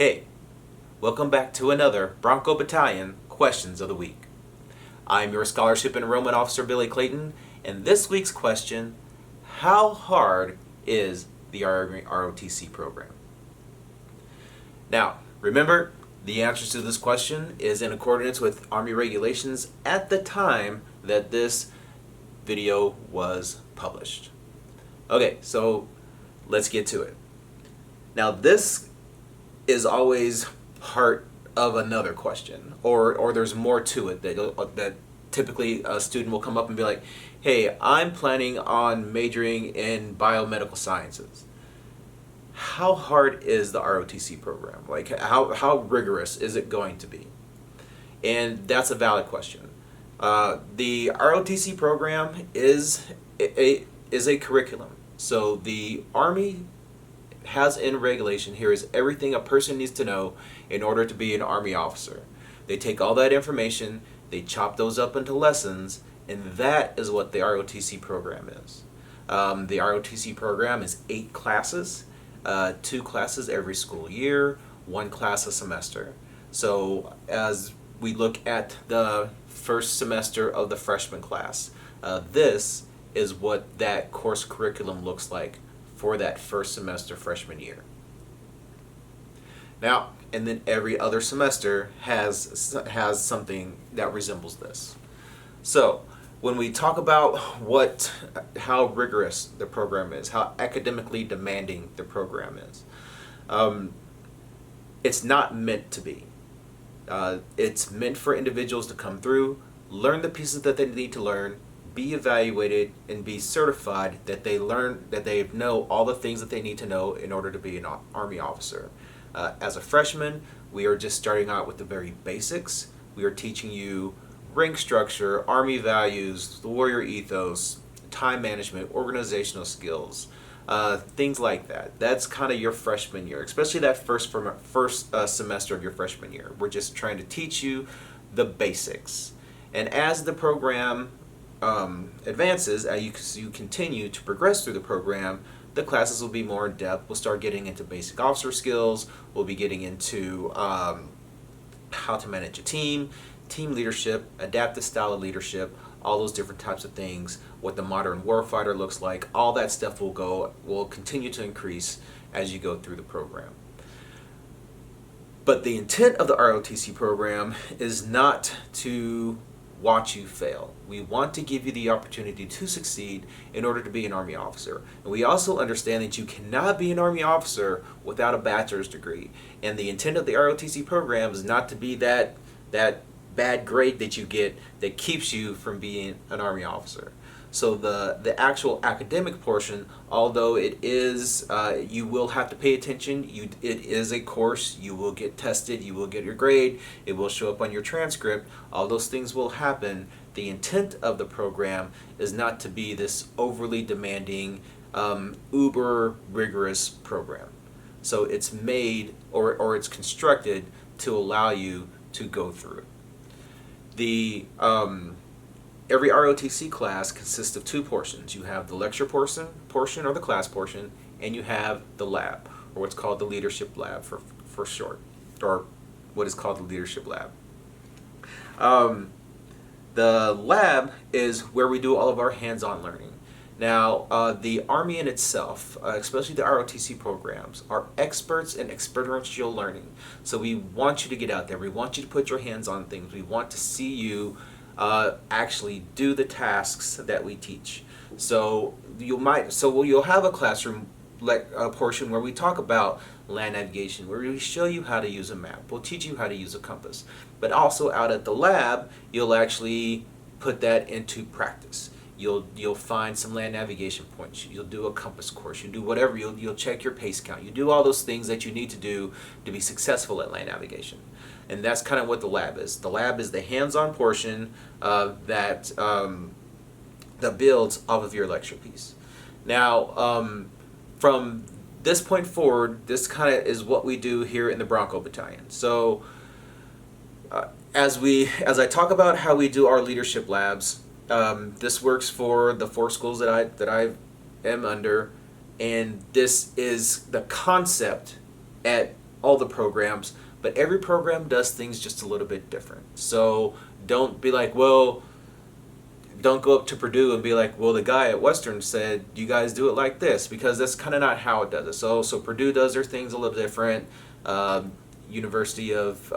Hey, welcome back to another Bronco Battalion Questions of the Week. I'm your Scholarship Enrollment Officer, Billy Clayton, and this week's question, how hard is the Army ROTC program? Now, remember, the answer to this question is in accordance with Army regulations at the time that this video was published. Okay, so let's get to it. Now, this is always part of another question, or there's more to it that typically a student will come up and be like, hey, I'm planning on majoring in biomedical sciences. How hard is the ROTC program? Like, how rigorous is it going to be? And that's a valid question. The ROTC program is a curriculum. So the Army has in regulation here is everything a person needs to know in order to be an Army officer. They take all that information, they chop those up into lessons, and that is what the ROTC program is. The ROTC program is 8 classes, 2 classes every school year, 1 class a semester. So as we look at the first semester of the freshman class, this is what that course curriculum looks like for that first semester freshman year. Now, and then every other semester has something that resembles this. So when we talk about how rigorous the program is, how academically demanding the program is, it's not meant to be. It's meant for individuals to come through, learn the pieces that they need to learn, be evaluated, and be certified that they know all the things that they need to know in order to be an Army officer. As a freshman, we are just starting out with the very basics. We are teaching you rank structure, Army values, the warrior ethos, time management, organizational skills, things like that. That's kind of your freshman year, especially that first semester of your freshman year. We're just trying to teach you the basics. And as the program advances, as you continue to progress through the program, the classes will be more in depth. We'll start getting into basic officer skills. We'll be getting into how to manage a team leadership, adaptive style of leadership, all those different types of things, what the modern warfighter looks like. All that stuff will continue to increase as you go through the program. But the intent of the ROTC program is not to watch you fail. We want to give you the opportunity to succeed in order to be an Army officer. And we also understand that you cannot be an Army officer without a bachelor's degree. And the intent of the ROTC program is not to be that bad grade that you get that keeps you from being an Army officer. So the actual academic portion, although it is, you will have to pay attention. It is a course. You will get tested. You will get your grade. It will show up on your transcript. All those things will happen. The intent of the program is not to be this overly demanding, uber rigorous program. So it's made or it's constructed to allow you to go through it. Every ROTC class consists of 2 portions. You have the lecture portion or the class portion, and you have the lab, or what's called the leadership lab for short, or what is called the leadership lab. The lab is where we do all of our hands-on learning. Now, the Army in itself, especially the ROTC programs, are experts in experiential learning. So we want you to get out there. We want you to put your hands on things. We want to see you actually do the tasks that we teach. So you'll have a classroom portion where we talk about land navigation, where we show you how to use a map. We'll teach you how to use a compass. But also out at the lab, you'll actually put that into practice. You'll find some land navigation points. You'll do a compass course. You do whatever. You'll check your pace count. You do all those things that you need to do to be successful at land navigation. And that's kind of what the lab is. The lab is the hands-on portion that builds off of your lecture piece. Now, from this point forward, this kind of is what we do here in the Bronco Battalion. So, as I talk about how we do our leadership labs, this works for the 4 schools that I am under, and this is the concept at all the programs, but every program does things just a little bit different. So don't be like, well, don't go up to Purdue and be like, well, the guy at Western said you guys do it like this, because that's kind of not how it does it. So Purdue does their things a little different. University of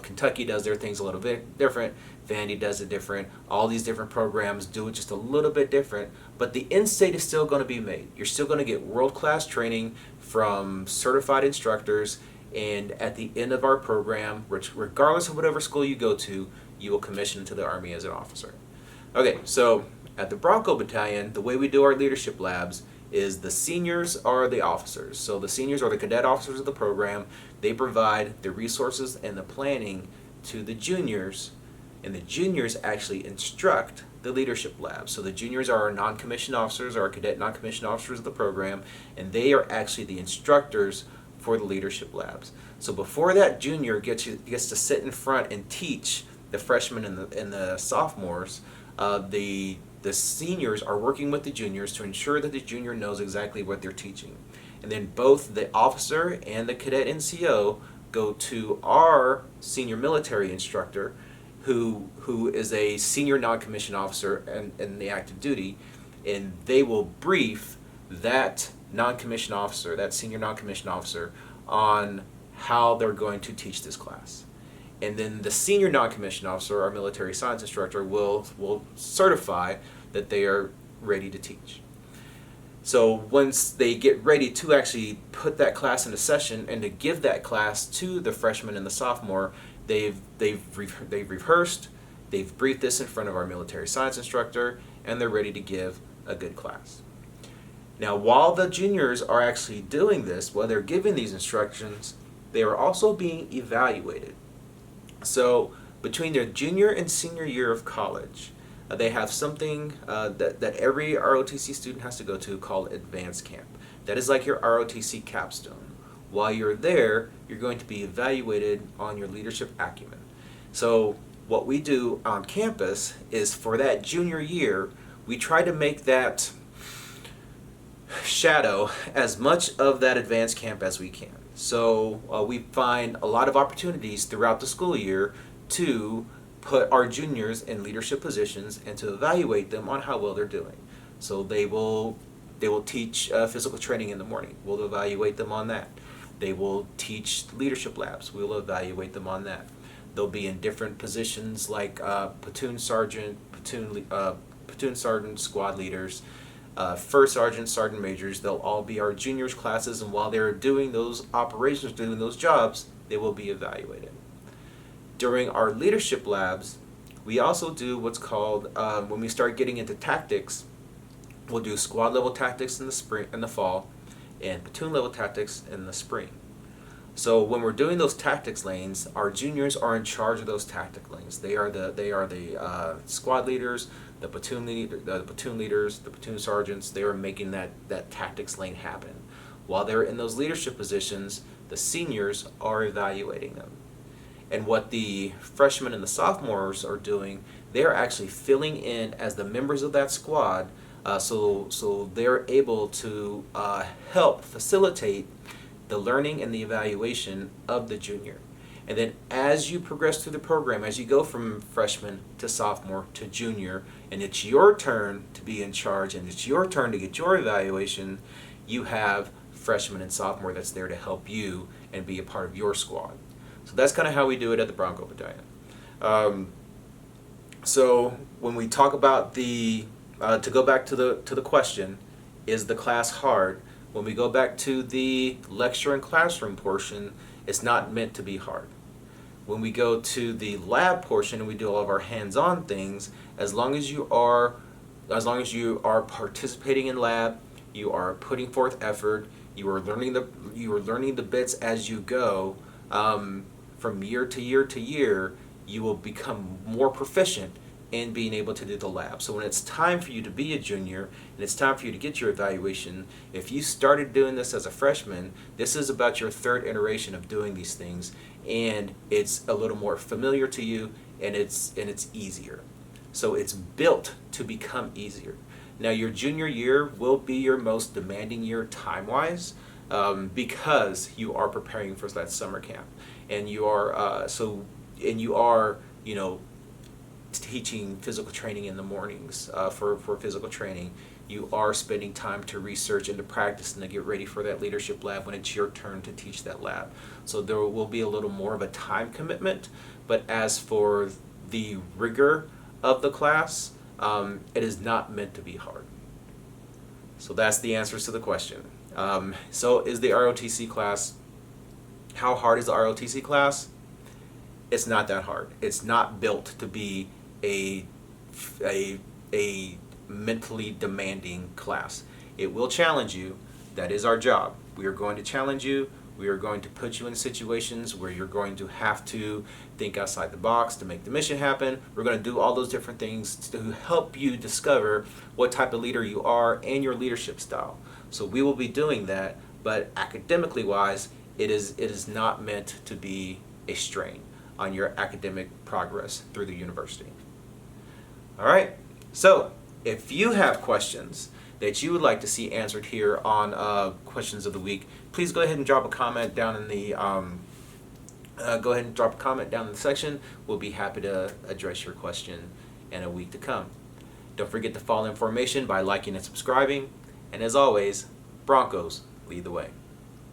Kentucky does their things a little bit different. Vandy does it different. All these different programs do it just a little bit different, but the end state is still going to be made. You're still going to get world-class training from certified instructors, and at the end of our program, which regardless of whatever school you go to, you will commission to the Army as an officer. Okay, so at the Bronco Battalion, the way we do our leadership labs is the seniors are the officers. So the seniors are the cadet officers of the program. They provide the resources and the planning to the juniors, and the juniors actually instruct the leadership lab. So the juniors are our non-commissioned officers, our cadet non-commissioned officers of the program, and they are actually the instructors for the leadership labs. So before that junior gets to sit in front and teach the freshmen and the sophomores, the seniors are working with the juniors to ensure that the junior knows exactly what they're teaching. And then both the officer and the cadet NCO go to our senior military instructor, who is a senior non-commissioned officer in the active duty, and they will brief that non-commissioned officer, that senior non-commissioned officer, on how they're going to teach this class. And then the senior non-commissioned officer, our military science instructor, will certify that they are ready to teach. So once they get ready to actually put that class into session and to give that class to the freshman and the sophomore, they've rehearsed, they've briefed this in front of our military science instructor, and they're ready to give a good class. Now, while the juniors are actually doing this, while they're giving these instructions, they are also being evaluated. So between their junior and senior year of college, they have something that every ROTC student has to go to called Advanced Camp. That is like your ROTC capstone. While you're there, you're going to be evaluated on your leadership acumen. So what we do on campus is, for that junior year, we try to make that shadow as much of that advanced camp as we can. So we find a lot of opportunities throughout the school year to put our juniors in leadership positions and to evaluate them on how well they're doing. So they will teach physical training in the morning. We'll evaluate them on that. They will teach leadership labs. We'll evaluate them on that. They'll be in different positions like platoon sergeant, squad leaders, first sergeant, sergeant majors. They'll all be our juniors classes, and while they're doing those operations, doing those jobs, they will be evaluated. During our leadership labs, we also do what's called, when we start getting into tactics, we'll do squad level tactics in the fall, and platoon level tactics in the spring. So when we're doing those tactics lanes, our juniors are in charge of those tactic lanes. They are the squad leaders, the platoon leaders, the platoon sergeants. They are making that tactics lane happen. While they're in those leadership positions, the seniors are evaluating them. And what the freshmen and the sophomores are doing, they're actually filling in as the members of that squad, so they're able to help facilitate the learning and the evaluation of the junior. And then as you progress through the program, as you go from freshman to sophomore to junior, and it's your turn to be in charge and it's your turn to get your evaluation, you have freshman and sophomore that's there to help you and be a part of your squad. So that's kind of how we do it at the Bronco Battalion. So when we talk about to go back to the question, is the class hard? When we go back to the lecture and classroom portion, it's not meant to be hard. When we go to the lab portion and we do all of our hands-on things, as long as you are participating in lab, you are putting forth effort, you are learning the bits as you go. From year to year to year, you will become more proficient in being able to do the lab. So when it's time for you to be a junior and it's time for you to get your evaluation, if you started doing this as a freshman, this is about your third iteration of doing these things, and it's a little more familiar to you, and it's easier. So it's built to become easier. Now your junior year will be your most demanding year time-wise. because you are preparing for that summer camp, and you are you are, you know, teaching physical training in the mornings for physical training. You are spending time to research and to practice and to get ready for that leadership lab when it's your turn to teach that lab. So there will be a little more of a time commitment, but as for the rigor of the class, it is not meant to be hard. So that's the answers to the question. So is the ROTC class, how hard is the ROTC class? It's not that hard. It's not built to be a mentally demanding class. It will challenge you. That is our job. We are going to challenge you. We are going to put you in situations where you're going to have to think outside the box to make the mission happen. We're going to do all those different things to help you discover what type of leader you are and your leadership style. So we will be doing that, but academically wise, it is not meant to be a strain on your academic progress through the university. All right, so if you have questions that you would like to see answered here on Questions of the Week, please go ahead and drop a comment down in the section. We'll be happy to address your question in a week to come. Don't forget to follow information by liking and subscribing. And as always, Broncos lead the way.